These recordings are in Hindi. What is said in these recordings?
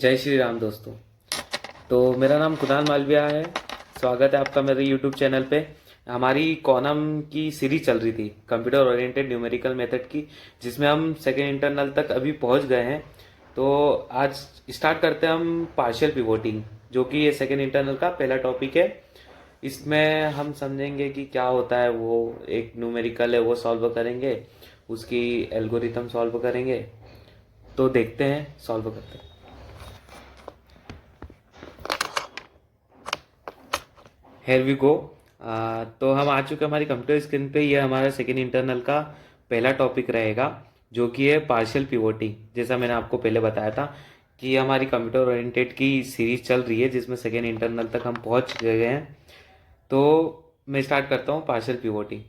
जय श्री राम दोस्तों। तो मेरा नाम कुणाल मालविया है। स्वागत है आपका मेरे यूट्यूब चैनल पे। हमारी कॉनम की सीरीज चल रही थी कंप्यूटर ओरिएंटेड न्यूमेरिकल मेथड की, जिसमें हम सेकेंड इंटरनल तक अभी पहुंच गए हैं। तो आज स्टार्ट करते हैं हम पार्शियल पिवोटिंग, जो कि ये सेकेंड इंटरनल का पहला टॉपिक है। इसमें हम समझेंगे कि क्या होता है। वो एक न्यूमेरिकल है, वो सॉल्व करेंगे, उसकी एल्गोरिथम सॉल्व करेंगे। तो देखते हैं, सॉल्व करते हैं। Here we go. तो हम आ चुके हैं हमारी कंप्यूटर स्क्रीन पे। ये हमारा सेकेंड इंटरनल का पहला टॉपिक रहेगा, जो कि है पार्शियल पिवोटिंग। जैसा मैंने आपको पहले बताया था कि हमारी कंप्यूटर ओरिएंटेड की सीरीज चल रही है, जिसमें सेकेंड इंटरनल तक हम पहुंच गए हैं। तो मैं स्टार्ट करता हूँ पार्शियल पिवोटिंग।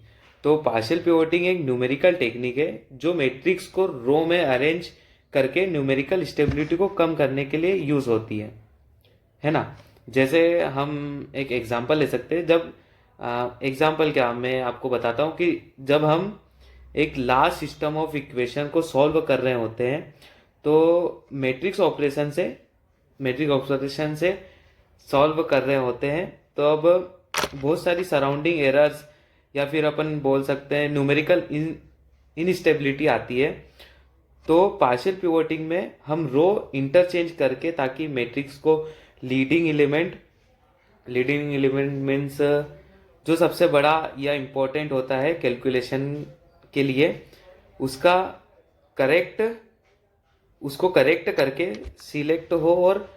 तो पार्शियल पिवोटिंग एक न्यूमेरिकल टेक्निक है जो मैट्रिक्स को रो में अरेंज करके न्यूमेरिकल स्टेबिलिटी को कम करने के लिए यूज होती है ना। जैसे हम एक एग्जांपल ले सकते हैं। जब एग्जांपल क्या, मैं आपको बताता हूँ कि जब हम एक लार्ज सिस्टम ऑफ इक्वेशन को सॉल्व कर रहे होते हैं, तो मैट्रिक्स ऑपरेशन से सॉल्व कर रहे होते हैं, तो अब बहुत सारी सराउंडिंग एरर्स या फिर अपन बोल सकते हैं न्यूमेरिकल इनस्टेबिलिटी आती है। तो पार्शियल पिवोटिंग में हम रो इंटरचेंज करके, ताकि मैट्रिक्स को लीडिंग एलिमेंट मीन्स जो सबसे बड़ा या इम्पोर्टेंट होता है कैलकुलेशन के लिए, उसका करेक्ट उसको करेक्ट करके सिलेक्ट हो और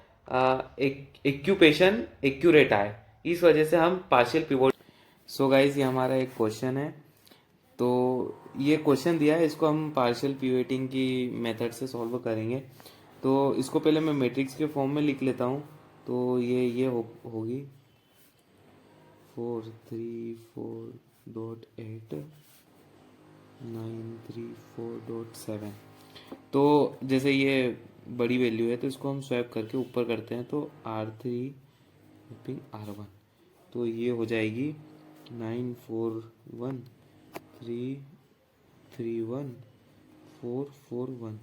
एक इक्वेशन एक्यूरेट आए। इस वजह से हम पार्शियल पिवोट। सो गाइज, ये हमारा एक क्वेश्चन है। तो ये क्वेश्चन दिया है, इसको हम पार्शियल पिवोटिंग की मेथड से सॉल्व करेंगे। तो इसको पहले मैं मैट्रिक्स के फॉर्म में लिख लेता हूँ। तो ये होगी 434.8 934.7। तो जैसे ये बड़ी वैल्यू है, तो इसको हम स्वैप करके ऊपर करते हैं, तो R3 R1। तो ये हो जाएगी 941331441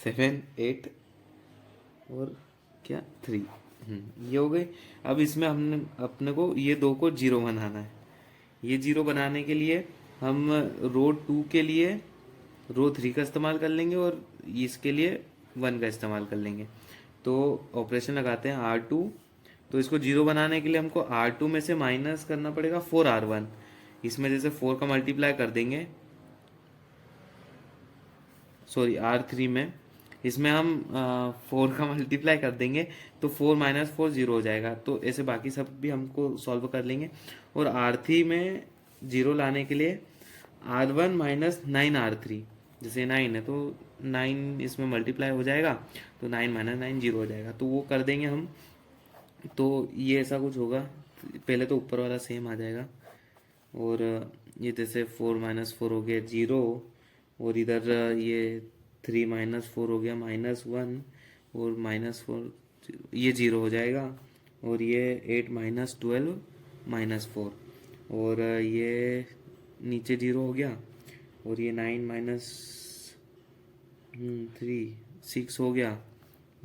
7 8 और क्या 3। ये हो गई। अब इसमें हमने अपने को ये दो को जीरो बनाना है। ये जीरो बनाने के लिए हम रो 2 के लिए रो 3 का इस्तेमाल कर लेंगे, और इसके लिए 1 का इस्तेमाल कर लेंगे। तो ऑपरेशन लगाते हैं R2। तो इसको जीरो बनाने के लिए हमको R2 में से माइनस करना पड़ेगा 4R1। इसमें जैसे 4 का मल्टीप्लाई कर देंगे, सॉरी R3 में, इसमें हम 4 का मल्टीप्लाई कर देंगे, तो 4 - 4 जीरो हो जाएगा। तो ऐसे बाकी सब भी हमको सॉल्व कर लेंगे। और R3 में जीरो लाने के लिए R1 - 9R3, जैसे 9 है तो 9 इसमें मल्टीप्लाई हो जाएगा, तो 9 - 9 जीरो हो जाएगा। तो वो कर देंगे हम। तो ये ऐसा कुछ होगा। पहले तो ऊपर वाला सेम आ जाएगा, और ये जैसे 4 - 4 हो गया जीरो, और इधर ये 3 - 4 हो गया -1, और -4 ये जीरो हो जाएगा। और ये 8 - 12 -4, और ये नीचे जीरो हो गया। और ये 9 - 3 6 हो गया।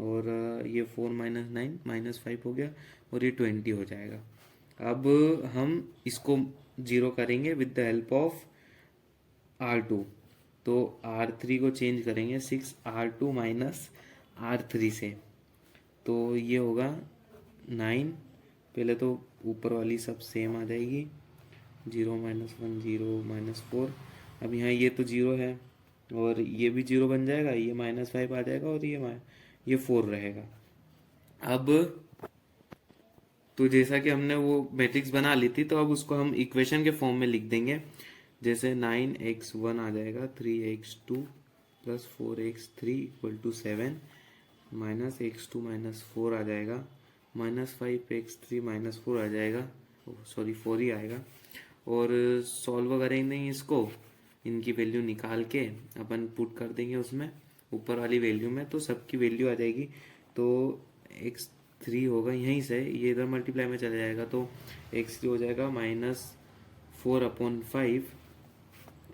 और ये 4 - 9 -5 हो गया, और ये 20 हो जाएगा। अब हम इसको जीरो करेंगे with the help of R2। तो R3 को चेंज करेंगे 6R2 - R3 से। तो ये होगा 9। पहले तो ऊपर वाली सब सेम आ जाएगी, 0 - 1 0 -4। अब यहाँ ये तो जीरो है, और ये भी जीरो बन जाएगा, ये -5 आ जाएगा, और ये 4 रहेगा। अब तो जैसा कि हमने वो मैट्रिक्स बना ली थी, तो अब उसको हम इक्वेशन के फॉर्म में लिख देंगे। जैसे 9x1 आ जाएगा 3x2 + 4x3 = 7, -x2 - 4 आ जाएगा, -5x3 - 4 आ जाएगा, सॉरी 4 ही आएगा। और सॉल्व करेंगे इसको, इनकी वैल्यू निकाल के अपन पुट कर देंगे उसमें ऊपर वाली वैल्यू में, तो सबकी वैल्यू आ जाएगी। तो x3 होगा यहीं से, ये इधर मल्टीप्लाई में चला जाएगा, तो x3 हो जाएगा -4/5,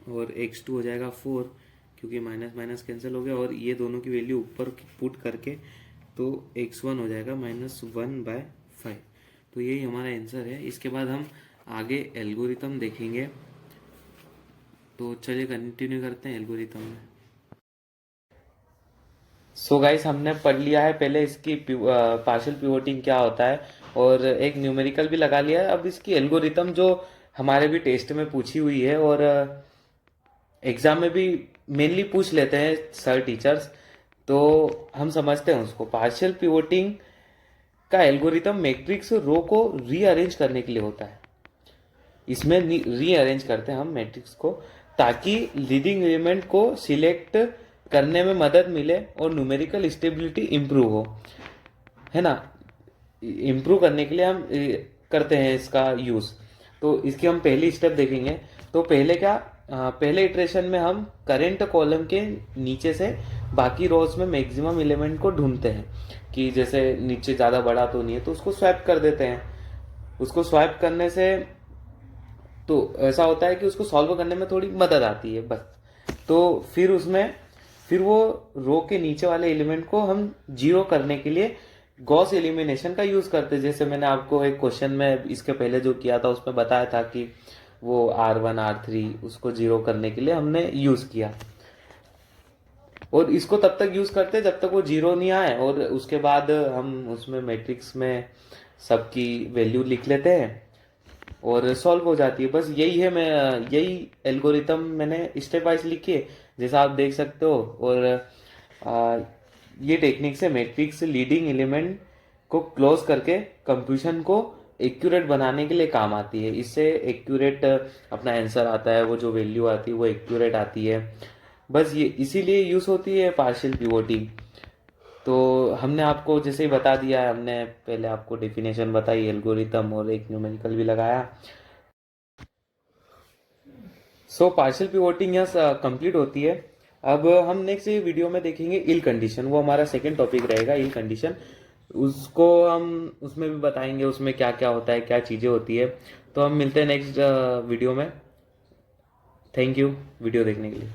और x2 हो जाएगा 4, क्योंकि माइनस माइनस कैंसिल हो गया, और ये दोनों की वैल्यू ऊपर पुट करके तो x1 हो जाएगा -1/5। तो यही हमारा आंसर है। इसके बाद हम आगे एल्गोरिथम देखेंगे। तो चलिए कंटिन्यू करते हैं एल्गोरिथम में। सो गाइस, हमने पढ़ लिया है पहले इसकी पार्शियल पिवोटिंग क्या होता है, और एक न्यूमेरिकल भी लगा लिया है। अब इसकी एल्गोरिथम जो हमारे भी टेस्ट में पूछी हुई है और एग्जाम में भी मेनली पूछ लेते हैं सर टीचर्स, तो हम समझते हैं उसको। पार्शियल पिवोटिंग का एल्गोरिथम मैट्रिक्स रो को रीअरेंज करने के लिए होता है। इसमें रीअरेंज करते हैं हम मैट्रिक्स को, ताकि लीडिंग एलिमेंट को सिलेक्ट करने में मदद मिले और न्यूमेरिकल स्टेबिलिटी इम्प्रूव हो, है ना। इम्प्रूव करने के लिए हम करते हैं इसका यूज। तो इसकी हम पहली स्टेप देखेंगे। तो पहले क्या, पहले इटरेशन में हम करेंट कॉलम के नीचे से बाकी रोज में मैक्सिमम एलिमेंट को ढूंढते हैं, कि जैसे नीचे ज़्यादा बड़ा तो नहीं है तो उसको स्वैप कर देते हैं। उसको स्वैप करने से तो ऐसा होता है कि उसको सॉल्व करने में थोड़ी मदद आती है बस। तो फिर वो रो के नीचे वाले एलिमेंट को हम जीरो करने के लिए गॉस एलिमिनेशन का यूज करते हैं। जैसे मैंने आपको एक क्वेश्चन में इसके पहले जो किया था उसमें बताया था कि वो R1 R3 उसको जीरो करने के लिए हमने यूज किया। और इसको तब तक यूज करते हैं जब तक वो जीरो नहीं आए, और उसके बाद हम उसमें मैट्रिक्स में सबकी वैल्यू लिख लेते हैं और सॉल्व हो जाती है। बस यही है, मैं यही एल्गोरिथम मैंने स्टेप वाइज लिखी है जैसा आप देख सकते हो। और ये टेक्निक से मैट्रिक्स लीडिंग एलिमेंट को क्लोज करके कंप्यूशन को एक्यूरेट बनाने के लिए काम आती है। इससे एक्यूरेट अपना आंसर आता है, वो जो वैल्यू आती है वो एक्यूरेट आती है। बस ये इसीलिए यूज होती है पार्शियल पिवोटिंग। तो हमने आपको जैसे ही बता दिया है, हमने पहले आपको डेफिनेशन बताई एल्गोरिथम और एक न्यूमेरिकल भी लगाया। सो पार्शियल पिवोटिंग यहाँ कंप्लीट होती है। अब हम नेक्स्ट वीडियो में देखेंगे इल कंडीशन, वो हमारा सेकंड टॉपिक रहेगा इल कंडीशन। उसको हम उसमें भी बताएंगे उसमें क्या क्या होता है, क्या चीज़ें होती है। तो हम मिलते हैं नेक्स्ट वीडियो में। थैंक यू वीडियो देखने के लिए।